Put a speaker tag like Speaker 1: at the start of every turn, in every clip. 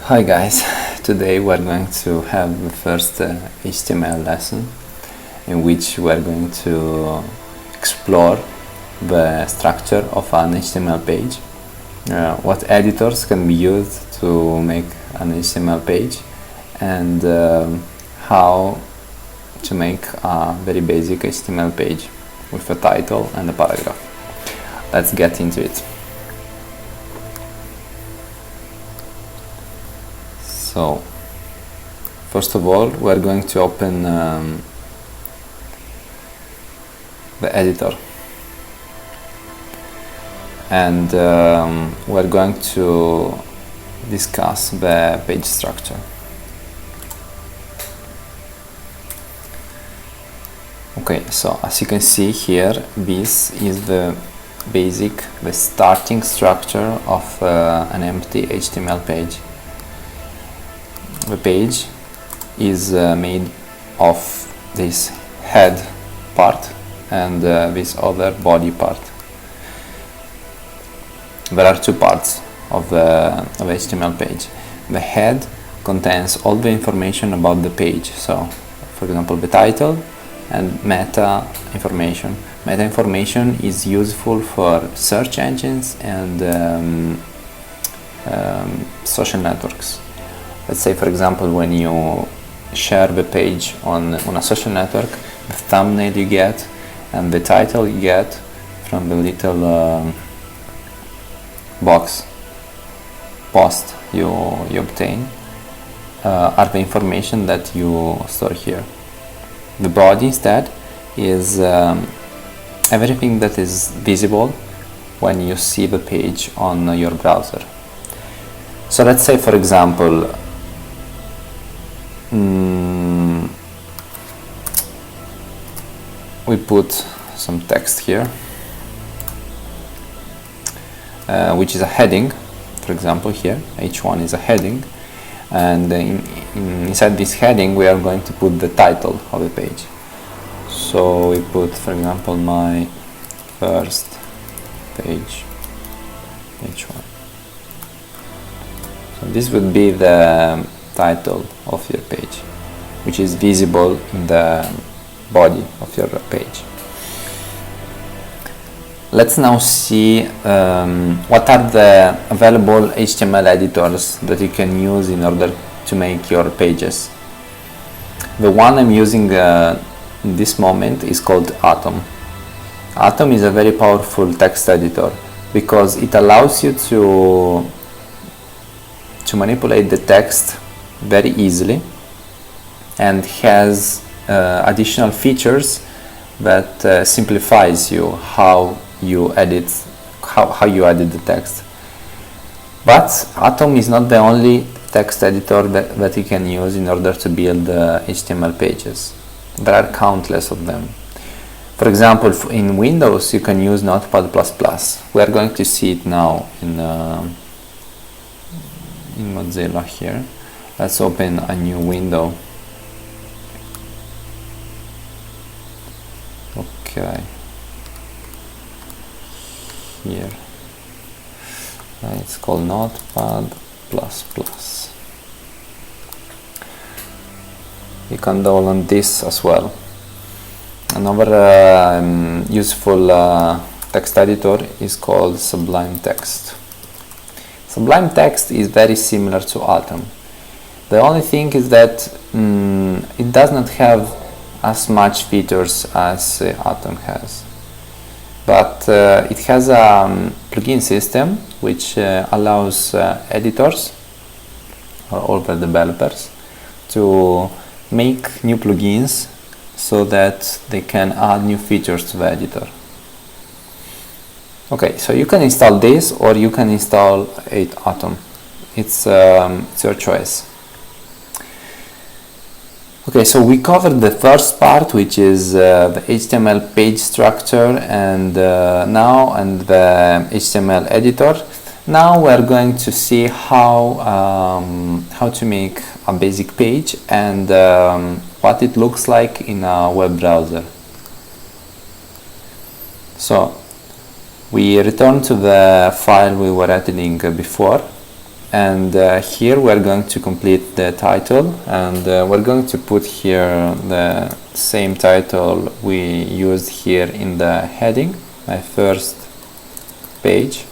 Speaker 1: Hi guys, today we're going to have the first HTML lesson in which we're going to explore the structure of an HTML page, what editors can be used to make an HTML page, and how to make a very basic HTML page with a title and a paragraph. Let's get into it. So, first of all, we're going to open the editor, and we're going to discuss the page structure. Okay, so as you can see here, this is the starting structure of an empty HTML page. The page is made of this head part and this other body part. There are two parts of the HTML page. The head contains all the information about the page, so for example the title and meta information. Meta information is useful for search engines and social networks. Let's say, for example, when you share the page on a social network, the thumbnail you get and the title you get from the little box post you obtain are the information that you store here. The body instead is everything that is visible when you see the page on your browser. So let's say, for example, we put some text here, which is a heading. For example, here H1 is a heading, and inside this heading we are going to put the title of the page. So we put, for example, my first page, H1. So this would be the title of your page, which is visible in the body of your page. Let's now see what are the available HTML editors that you can use in order to make your pages. The one I'm using in this moment is called Atom. Atom is a very powerful text editor because it allows you to manipulate the text very easily, and has additional features that simplifies you how you edit the text. But Atom is not the only text editor that you can use in order to build HTML pages. There are countless of them. For example, in Windows you can use Notepad++. We are going to see it now in Mozilla here. Let's open a new window. Okay. Here. It's called Notepad++. You can download this as well. Another useful text editor is called Sublime Text. Sublime Text is very similar to Atom. The only thing is that it does not have as much features as Atom has, but it has a plugin system which allows editors or all the developers to make new plugins so that they can add new features to the editor. Okay, so you can install this or you can install Atom. It's your choice. Okay, so we covered the first part, which is the HTML page structure and the HTML editor. Now we're going to see how to make a basic page and what it looks like in a web browser. So we return to the file we were editing before, and here we're going to complete the title, and we're going to put here the same title we used here in the heading, my first page.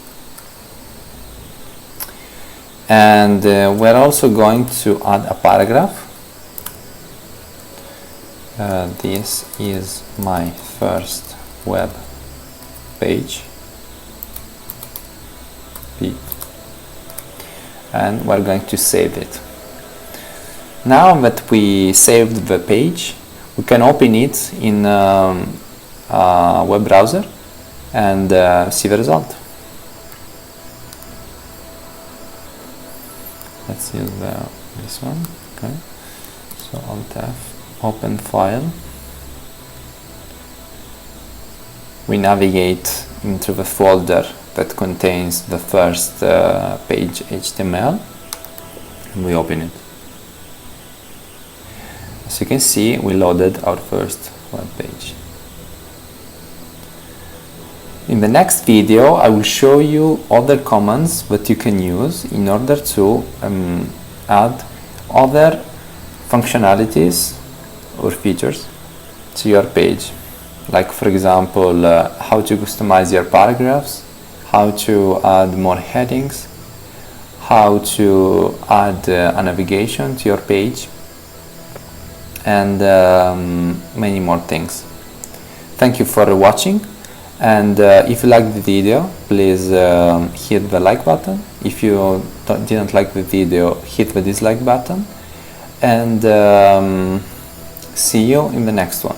Speaker 1: And we're also going to add a paragraph. This is my first web page, and we're going to save it. Now that we saved the page, we can open it in a web browser and see the result. Let's use this one. Okay, so Alt F, open file. We navigate into the folder that contains the first page HTML, and we open it. As you can see, we loaded our first web page. In the next video, I will show you other commands that you can use in order to add other functionalities or features to your page. Like, for example, how to customize your paragraphs, how to add more headings, how to add a navigation to your page, and many more things. Thank you for watching. And if you liked the video, please hit the like button. If you didn't like the video, hit the dislike button. And see you in the next one.